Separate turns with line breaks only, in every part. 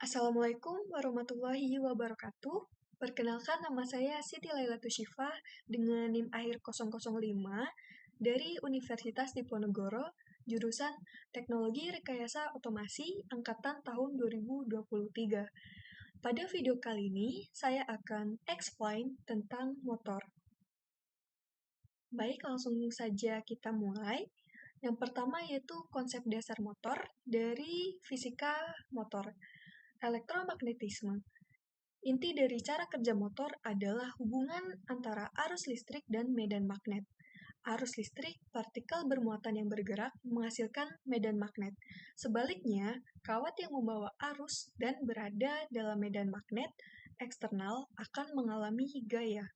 Assalamualaikum warahmatullahi wabarakatuh. Perkenalkan, nama saya Siti Lailatul Syifah dengan NIM akhir 005 dari Universitas Diponegoro, jurusan Teknologi Rekayasa Otomasi angkatan tahun 2023. Pada video kali ini, saya akan explain tentang motor. Baik, langsung saja kita mulai. Yang pertama yaitu konsep dasar motor dari fisika motor. Elektromagnetisme. Inti dari cara kerja motor adalah hubungan antara arus listrik dan medan magnet. Arus listrik, partikel bermuatan yang bergerak, menghasilkan medan magnet. Sebaliknya, kawat yang membawa arus dan berada dalam medan magnet eksternal akan mengalami gaya.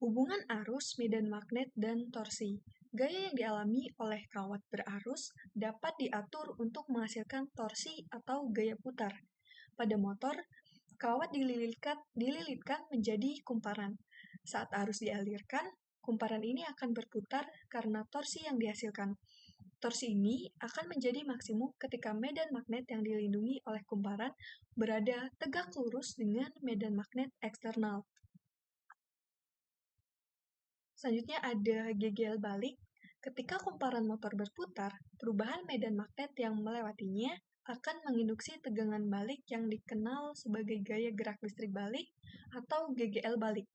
Hubungan arus, medan magnet, dan torsi. Gaya yang dialami oleh kawat berarus dapat diatur untuk menghasilkan torsi atau gaya putar. Pada motor, kawat dililitkan menjadi kumparan. Saat arus dialirkan, kumparan ini akan berputar karena torsi yang dihasilkan. Torsi ini akan menjadi maksimum ketika medan magnet yang dilindungi oleh kumparan berada tegak lurus dengan medan magnet eksternal. Selanjutnya ada GGL balik. Ketika kumparan motor berputar, perubahan medan magnet yang melewatinya akan menginduksi tegangan balik yang dikenal sebagai gaya gerak listrik balik atau GGL balik.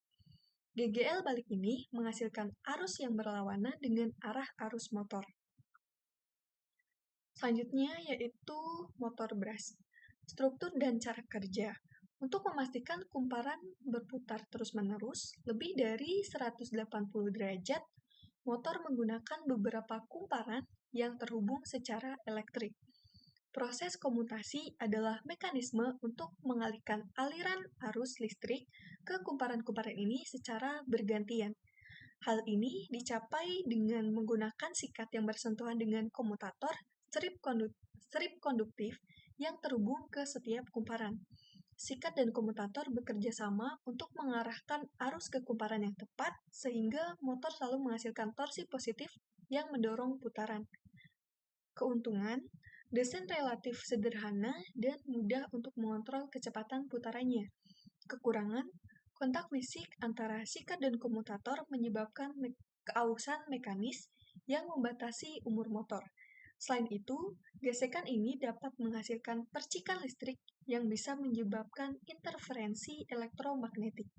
GGL balik ini menghasilkan arus yang berlawanan dengan arah arus motor. Selanjutnya yaitu motor bras. Struktur dan cara kerja. Untuk memastikan kumparan berputar terus-menerus lebih dari 180 derajat, motor menggunakan beberapa kumparan yang terhubung secara elektrik. Proses komutasi adalah mekanisme untuk mengalihkan aliran arus listrik ke kumparan-kumparan ini secara bergantian. Hal ini dicapai dengan menggunakan sikat yang bersentuhan dengan komutator strip konduktif yang terhubung ke setiap kumparan. Sikat dan komutator bekerja sama untuk mengarahkan arus ke kumparan yang tepat, sehingga motor selalu menghasilkan torsi positif yang mendorong putaran. Keuntungan, desain relatif sederhana dan mudah untuk mengontrol kecepatan putarannya. Kekurangan, kontak fisik antara sikat dan komutator menyebabkan keausan mekanis yang membatasi umur motor. Selain itu, gesekan ini dapat menghasilkan percikan listrik yang bisa menyebabkan interferensi elektromagnetik.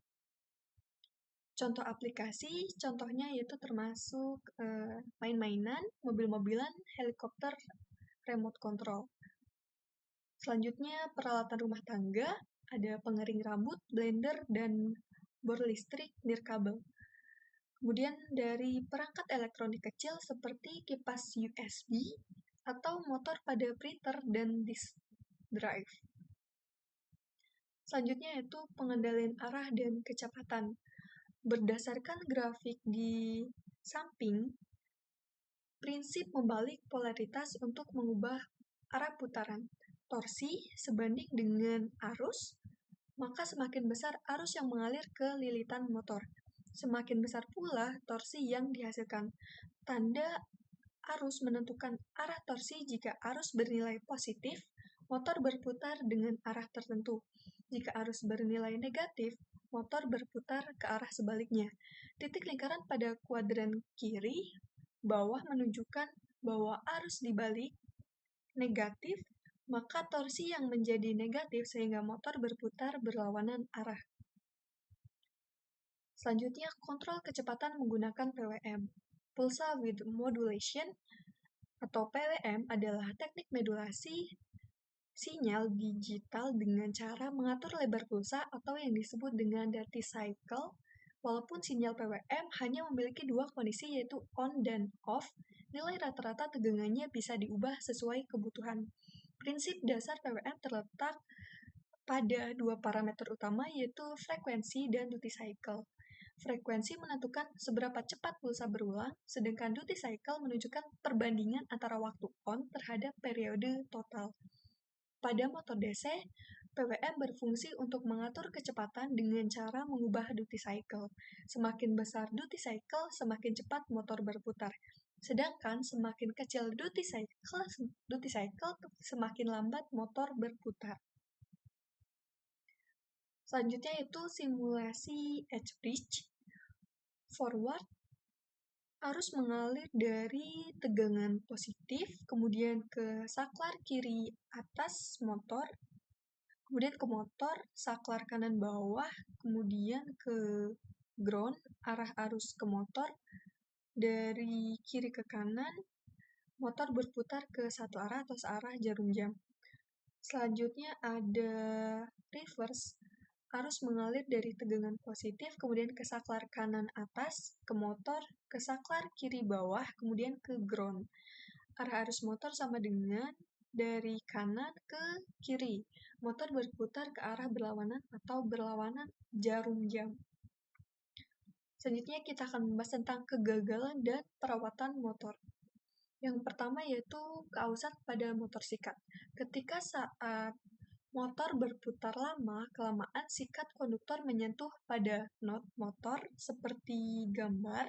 Contoh aplikasi, contohnya yaitu termasuk main-mainan, mobil-mobilan, helikopter, remote control. Selanjutnya, peralatan rumah tangga, ada pengering rambut, blender, dan bor listrik nirkabel. Kemudian dari perangkat elektronik kecil seperti kipas USB atau motor pada printer dan disk drive. Selanjutnya yaitu pengendalian arah dan kecepatan. Berdasarkan grafik di samping, prinsip membalik polaritas untuk mengubah arah putaran. Torsi sebanding dengan arus, maka semakin besar arus yang mengalir ke lilitan motor. Semakin besar pula torsi yang dihasilkan. Tanda arus menentukan arah torsi. Jika arus bernilai positif, motor berputar dengan arah tertentu. Jika arus bernilai negatif, motor berputar ke arah sebaliknya. Titik lingkaran pada kuadran kiri bawah menunjukkan bahwa arus dibalik negatif, maka torsi yang menjadi negatif sehingga motor berputar berlawanan arah. Selanjutnya, kontrol kecepatan menggunakan PWM. Pulsa Width Modulation atau PWM adalah teknik modulasi sinyal digital dengan cara mengatur lebar pulsa atau yang disebut dengan duty cycle. Walaupun sinyal PWM hanya memiliki dua kondisi yaitu on dan off, nilai rata-rata tegangannya bisa diubah sesuai kebutuhan. Prinsip dasar PWM terletak pada dua parameter utama yaitu frekuensi dan duty cycle. Frekuensi menentukan seberapa cepat pulsa berulang, sedangkan duty cycle menunjukkan perbandingan antara waktu on terhadap periode total. Pada motor DC, PWM berfungsi untuk mengatur kecepatan dengan cara mengubah duty cycle. Semakin besar duty cycle, semakin cepat motor berputar. Sedangkan semakin kecil duty cycle, semakin lambat motor berputar. Selanjutnya itu simulasi H-bridge. Forward, arus mengalir dari tegangan positif, kemudian ke saklar kiri atas motor, kemudian ke motor, saklar kanan bawah, kemudian ke ground, arah arus ke motor, dari kiri ke kanan, motor berputar ke satu arah atau searah jarum jam. Selanjutnya ada reverse, arus mengalir dari tegangan positif, kemudian ke saklar kanan atas, ke motor, ke saklar kiri bawah, kemudian ke ground. Arah arus motor sama dengan dari kanan ke kiri. Motor berputar ke arah berlawanan atau berlawanan jarum jam. Selanjutnya kita akan membahas tentang kegagalan dan perawatan motor. Yang pertama yaitu keausan pada motor sikat. Ketika saat motor berputar lama-kelamaan sikat konduktor menyentuh pada not motor seperti gambar.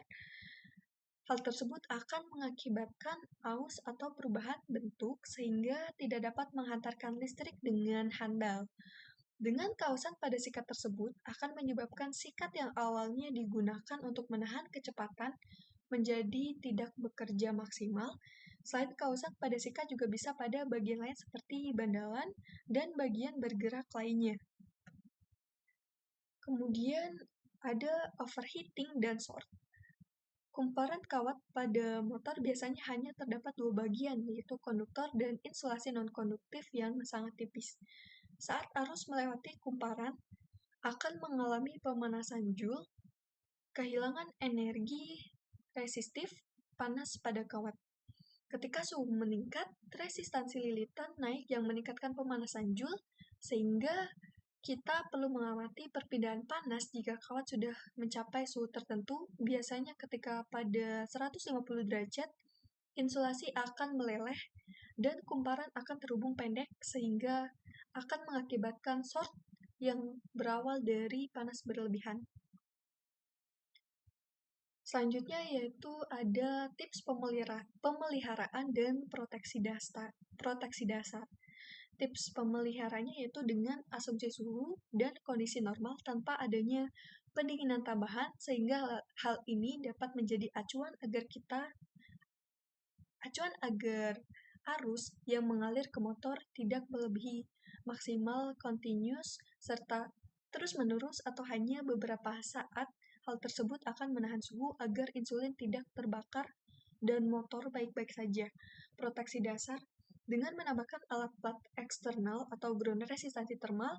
Hal tersebut akan mengakibatkan aus atau perubahan bentuk sehingga tidak dapat menghantarkan listrik dengan handal. Dengan keausan pada sikat tersebut akan menyebabkan sikat yang awalnya digunakan untuk menahan kecepatan menjadi tidak bekerja maksimal. Selain keausan pada sikat juga bisa pada bagian lain seperti bandalan dan bagian bergerak lainnya. Kemudian ada overheating dan short. Kumparan kawat pada motor biasanya hanya terdapat dua bagian, yaitu konduktor dan insulasi non-konduktif yang sangat tipis. Saat arus melewati kumparan, akan mengalami pemanasan Joule, kehilangan energi resistif, panas pada kawat. Ketika suhu meningkat, resistansi lilitan naik yang meningkatkan pemanasan Joule, sehingga kita perlu mengamati perpindahan panas jika kawat sudah mencapai suhu tertentu. Biasanya ketika pada 150 derajat, insulasi akan meleleh dan kumparan akan terhubung pendek sehingga akan mengakibatkan short yang berawal dari panas berlebihan. Selanjutnya yaitu ada tips pemeliharaan dan proteksi dasar. Tips pemeliharanya yaitu dengan asumsi suhu dan kondisi normal tanpa adanya pendinginan tambahan sehingga hal ini dapat menjadi acuan agar arus yang mengalir ke motor tidak melebihi maksimal continuous serta terus-menerus atau hanya beberapa saat. Hal tersebut akan menahan suhu agar insulin tidak terbakar dan motor baik-baik saja. Proteksi dasar dengan menambahkan alat plat eksternal atau ground resistansi thermal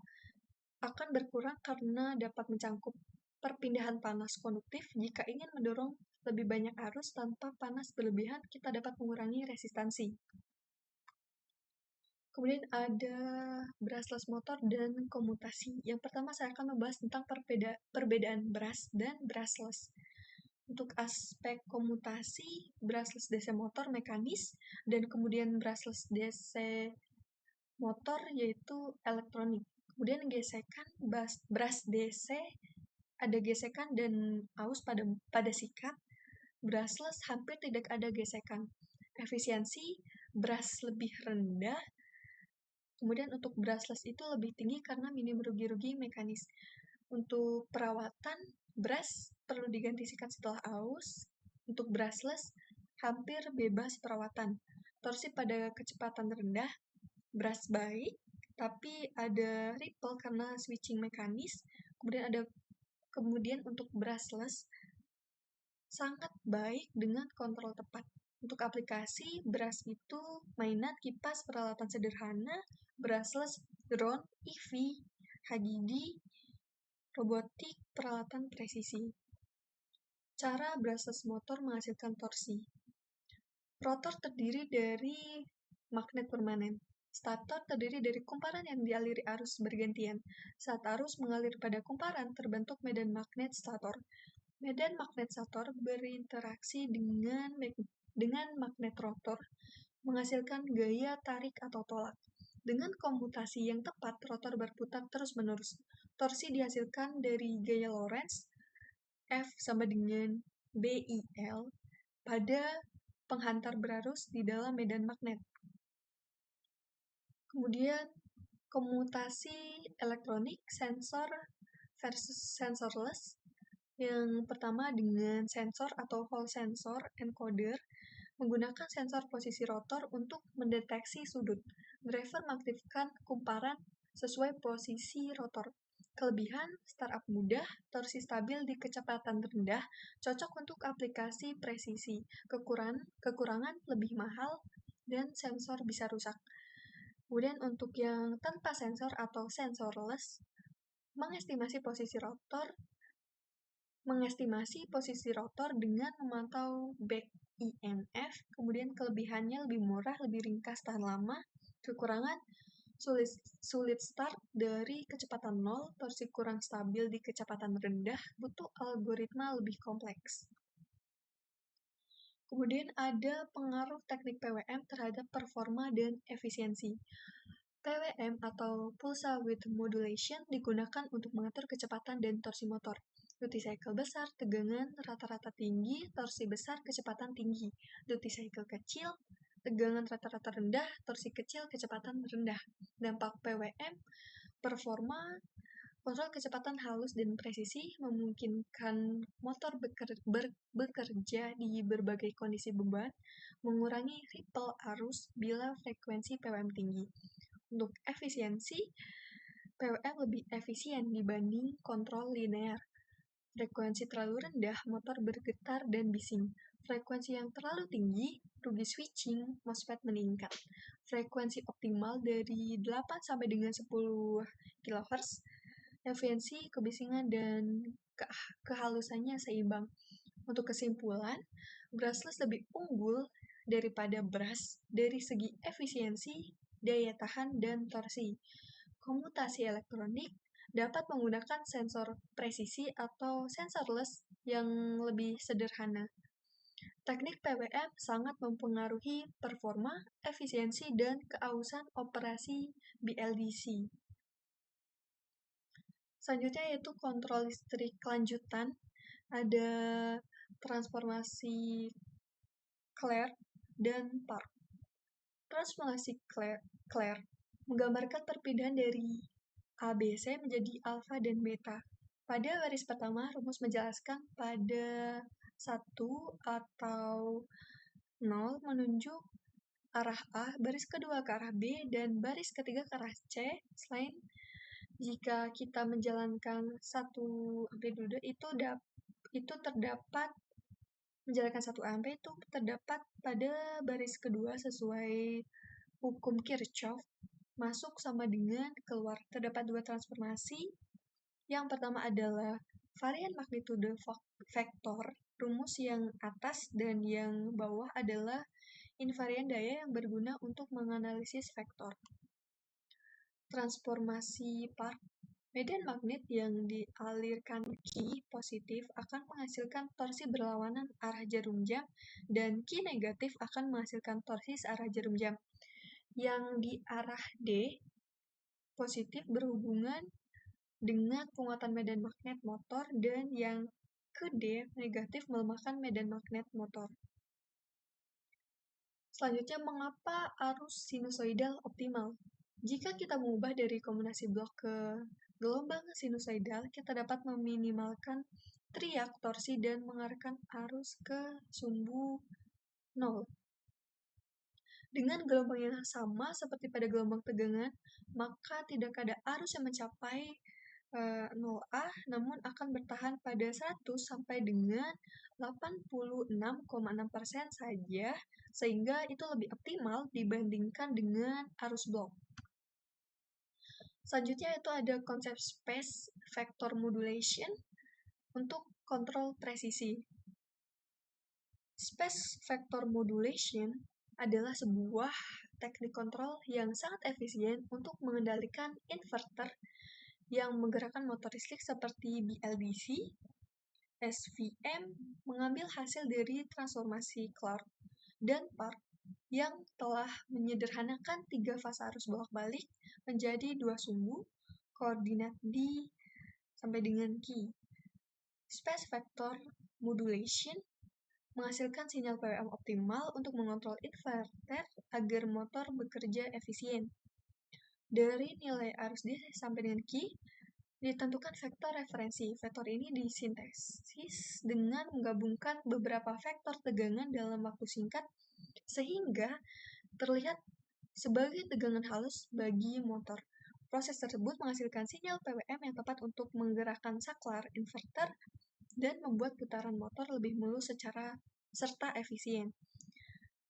akan berkurang karena dapat mencangkup perpindahan panas konduktif. Jika ingin mendorong lebih banyak arus tanpa panas berlebihan, kita dapat mengurangi resistansi. Kemudian ada brushless motor dan komutasi. Yang pertama saya akan membahas tentang perbedaan brush dan brushless. Untuk aspek komutasi, brushless DC motor mekanis, dan kemudian brushless DC motor yaitu elektronik. Kemudian gesekan brush DC, ada gesekan dan aus pada sikat. Brushless hampir tidak ada gesekan. Efisiensi brush lebih rendah. Kemudian untuk brushless itu lebih tinggi karena minim rugi-rugi mekanis. Untuk perawatan, brush perlu diganti sikat setelah aus. Untuk brushless, hampir bebas perawatan. Torsi pada kecepatan rendah, brush baik, tapi ada ripple karena switching mekanis. Kemudian untuk brushless, sangat baik dengan kontrol tepat. Untuk aplikasi, brush itu mainan, kipas, peralatan sederhana, brushless, drone, EV, HDD, robotik, peralatan presisi. Cara brushless motor menghasilkan torsi. Rotor terdiri dari magnet permanen. Stator terdiri dari kumparan yang dialiri arus bergantian. Saat arus mengalir pada kumparan, terbentuk medan magnet stator. Medan magnet stator berinteraksi dengan magnet rotor, menghasilkan gaya tarik atau tolak. Dengan komutasi yang tepat, rotor berputar terus-menerus. Torsi dihasilkan dari gaya Lorentz, F sama dengan BIL, pada penghantar berarus di dalam medan magnet. Kemudian, komutasi elektronik sensor versus sensorless. Yang pertama dengan sensor atau Hall sensor encoder menggunakan sensor posisi rotor untuk mendeteksi sudut. Driver mengaktifkan kumparan sesuai posisi rotor. Kelebihan, startup mudah, torsi stabil di kecepatan rendah, cocok untuk aplikasi presisi. Kekurangan lebih mahal, dan sensor bisa rusak. Kemudian untuk yang tanpa sensor atau sensorless, mengestimasi posisi rotor dengan memantau back EMF, kemudian kelebihannya lebih murah, lebih ringkas, tahan lama. Kekurangan, sulit start dari kecepatan 0, torsi kurang stabil di kecepatan rendah, butuh algoritma lebih kompleks. Kemudian ada pengaruh teknik PWM terhadap performa dan efisiensi. PWM atau Pulsar Width Modulation digunakan untuk mengatur kecepatan dan torsi motor. Duty cycle besar, tegangan rata-rata tinggi, torsi besar, kecepatan tinggi. Duty cycle kecil, tegangan rata-rata rendah, torsi kecil, kecepatan rendah. Dampak PWM, performa, kontrol kecepatan halus dan presisi, memungkinkan motor bekerja di berbagai kondisi beban, mengurangi ripple arus bila frekuensi PWM tinggi. Untuk efisiensi, PWM lebih efisien dibanding kontrol linear. Frekuensi terlalu rendah, motor bergetar dan bising. Frekuensi yang terlalu tinggi, rugi switching, MOSFET meningkat. Frekuensi optimal dari 8 sampai dengan 10 kHz, efisiensi, kebisingan, dan kehalusannya seimbang. Untuk kesimpulan, brushless lebih unggul daripada brush dari segi efisiensi, daya tahan, dan torsi. Komutasi elektronik dapat menggunakan sensor presisi atau sensorless yang lebih sederhana. Teknik PWM sangat mempengaruhi performa, efisiensi, dan keausan operasi BLDC. Selanjutnya yaitu kontrol listrik lanjutan. Ada transformasi Clair dan Park. Transformasi Clair menggambarkan perpindahan dari ABC menjadi alfa dan beta. Pada baris pertama, rumus menjelaskan pada 1 atau 0 menunjuk arah A, baris kedua ke arah B, dan baris ketiga ke arah C. Selain jika kita menjalankan satu amplitude itu terdapat menjalankan satu ampe itu terdapat pada baris kedua sesuai hukum Kirchhoff, masuk sama dengan keluar. Terdapat dua transformasi. Yang pertama adalah varian magnitude vektor. Rumus yang atas dan yang bawah adalah invarian daya yang berguna untuk menganalisis vektor. Transformasi Park. Medan magnet yang dialirkan Q positif akan menghasilkan torsi berlawanan arah jarum jam, dan Q negatif akan menghasilkan torsi searah jarum jam. Yang di arah D positif berhubungan dengan penguatan medan magnet motor, dan yang ke D negatif melemahkan medan magnet motor. Selanjutnya, mengapa arus sinusoidal optimal? Jika kita mengubah dari kombinasi blok ke gelombang sinusoidal, kita dapat meminimalkan teriak, torsi, dan mengarahkan arus ke sumbu 0. Dengan gelombang yang sama seperti pada gelombang tegangan, maka tidak ada arus yang mencapai 0A, namun akan bertahan pada 100 sampai dengan 86,6% saja, sehingga itu lebih optimal dibandingkan dengan arus blok. Selanjutnya itu ada konsep space vector modulation untuk kontrol presisi. Space vector modulation adalah sebuah teknik kontrol yang sangat efisien untuk mengendalikan inverter yang menggerakkan motor listrik seperti BLDC. SVM mengambil hasil dari transformasi Clark dan Park yang telah menyederhanakan 3 fase arus bolak-balik menjadi 2 sumbu, koordinat D sampai dengan Q. Space vector modulation menghasilkan sinyal PWM optimal untuk mengontrol inverter agar motor bekerja efisien. Dari nilai arus DC sampai dengan Q, ditentukan vektor referensi. Vektor ini disintesis dengan menggabungkan beberapa vektor tegangan dalam waktu singkat sehingga terlihat sebagai tegangan halus bagi motor. Proses tersebut menghasilkan sinyal PWM yang tepat untuk menggerakkan saklar inverter dan membuat putaran motor lebih mulus serta efisien.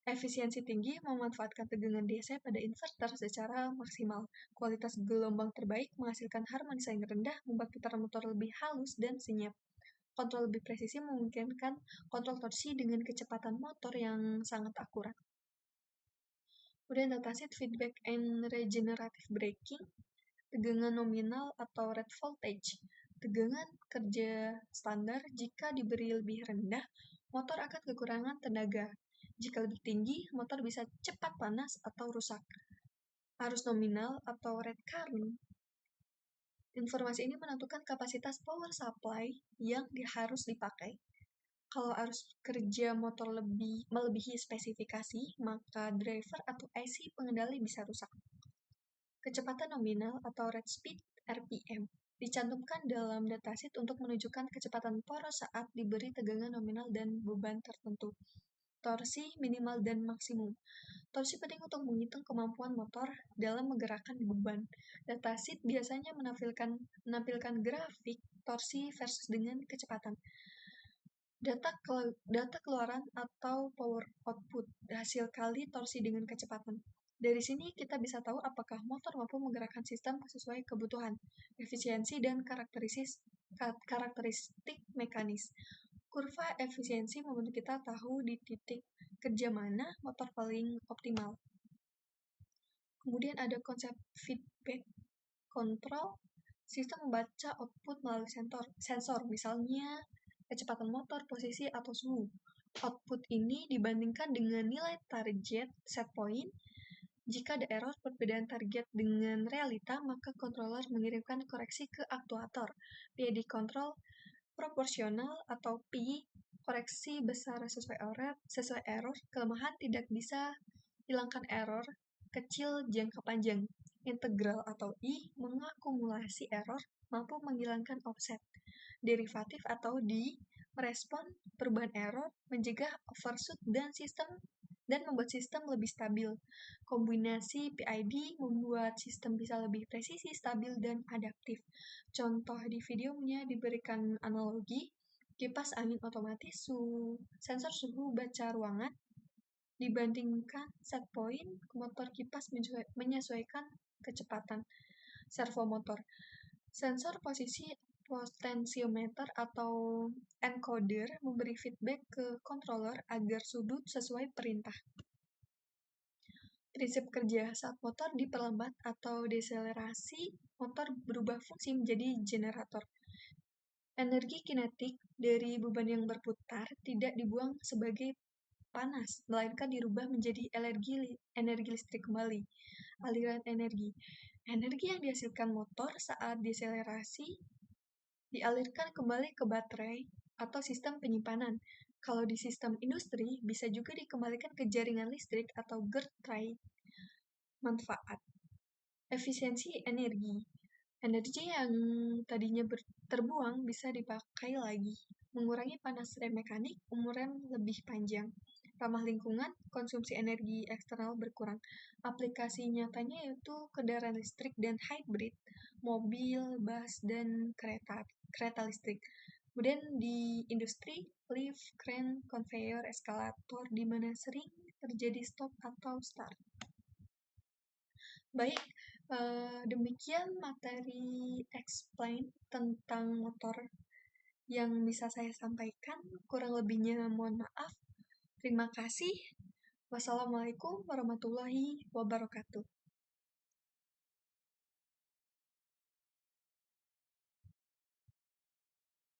Efisiensi tinggi memanfaatkan tegangan DC pada inverter secara maksimal. Kualitas gelombang terbaik menghasilkan harmonis yang rendah, membuat putaran motor lebih halus dan senyap. Kontrol lebih presisi memungkinkan kontrol torsi dengan kecepatan motor yang sangat akurat. Kemudian datasheet feedback and regenerative braking, tegangan nominal atau rate voltage. Tegangan kerja standar jika diberi lebih rendah, motor akan kekurangan tenaga. Jika lebih tinggi, motor bisa cepat panas atau rusak. Arus nominal atau rate current. Informasi ini menentukan kapasitas power supply yang harus dipakai. Kalau arus kerja motor melebihi spesifikasi, maka driver atau IC pengendali bisa rusak. Kecepatan nominal atau rate speed (RPM) dicantumkan dalam datasheet untuk menunjukkan kecepatan poros saat diberi tegangan nominal dan beban tertentu. Torsi minimal dan maksimum. Torsi penting untuk menghitung kemampuan motor dalam menggerakkan beban. Datasheet biasanya menampilkan grafik torsi versus dengan kecepatan. Data keluaran atau power output, hasil kali torsi dengan kecepatan. Dari sini kita bisa tahu apakah motor mampu menggerakkan sistem sesuai kebutuhan, efisiensi, dan karakteristik mekanis. Kurva efisiensi membantu kita tahu di titik kerja mana motor paling optimal. Kemudian ada konsep feedback control, sistem membaca output melalui sensor, misalnya kecepatan motor, posisi, atau suhu. Output ini dibandingkan dengan nilai target set point. Jika ada error perbedaan target dengan realita, maka controller mengirimkan koreksi ke aktuator. PID control proporsional atau P, koreksi besar sesuai error, kelemahan tidak bisa hilangkan error kecil jangka panjang. Integral atau I, mengakumulasi error, mampu menghilangkan offset. Derivatif atau D, merespon perubahan error, mencegah overshoot dan membuat sistem lebih stabil. Kombinasi PID membuat sistem bisa lebih presisi, stabil, dan adaptif. Contoh di videonya diberikan analogi, kipas angin otomatis, sensor suhu baca ruangan, dibandingkan set point, motor kipas menyesuaikan kecepatan. Servo motor, sensor posisi potentiometer atau encoder memberi feedback ke controller agar sudut sesuai perintah. Prinsip kerja saat motor diperlambat atau deselerasi, motor berubah fungsi menjadi generator. Energi kinetik dari beban yang berputar tidak dibuang sebagai panas, melainkan dirubah menjadi energi listrik kembali. Aliran energi. Energi yang dihasilkan motor saat deselerasi dialirkan kembali ke baterai atau sistem penyimpanan. Kalau di sistem industri, bisa juga dikembalikan ke jaringan listrik atau gerdrai. Manfaat. Efisiensi energi. Energi yang tadinya terbuang bisa dipakai lagi. Mengurangi panas rem mekanik, umur rem lebih panjang. Ramah lingkungan, konsumsi energi eksternal berkurang. Aplikasi nyatanya yaitu kendaraan listrik dan hybrid, mobil, bus, dan kereta listrik. Kemudian di industri, lift, crane, conveyor, eskalator, di mana sering terjadi stop atau start. Baik, demikian materi explain tentang motor yang bisa saya sampaikan. Kurang lebihnya mohon maaf. Terima kasih. Wassalamualaikum warahmatullahi wabarakatuh.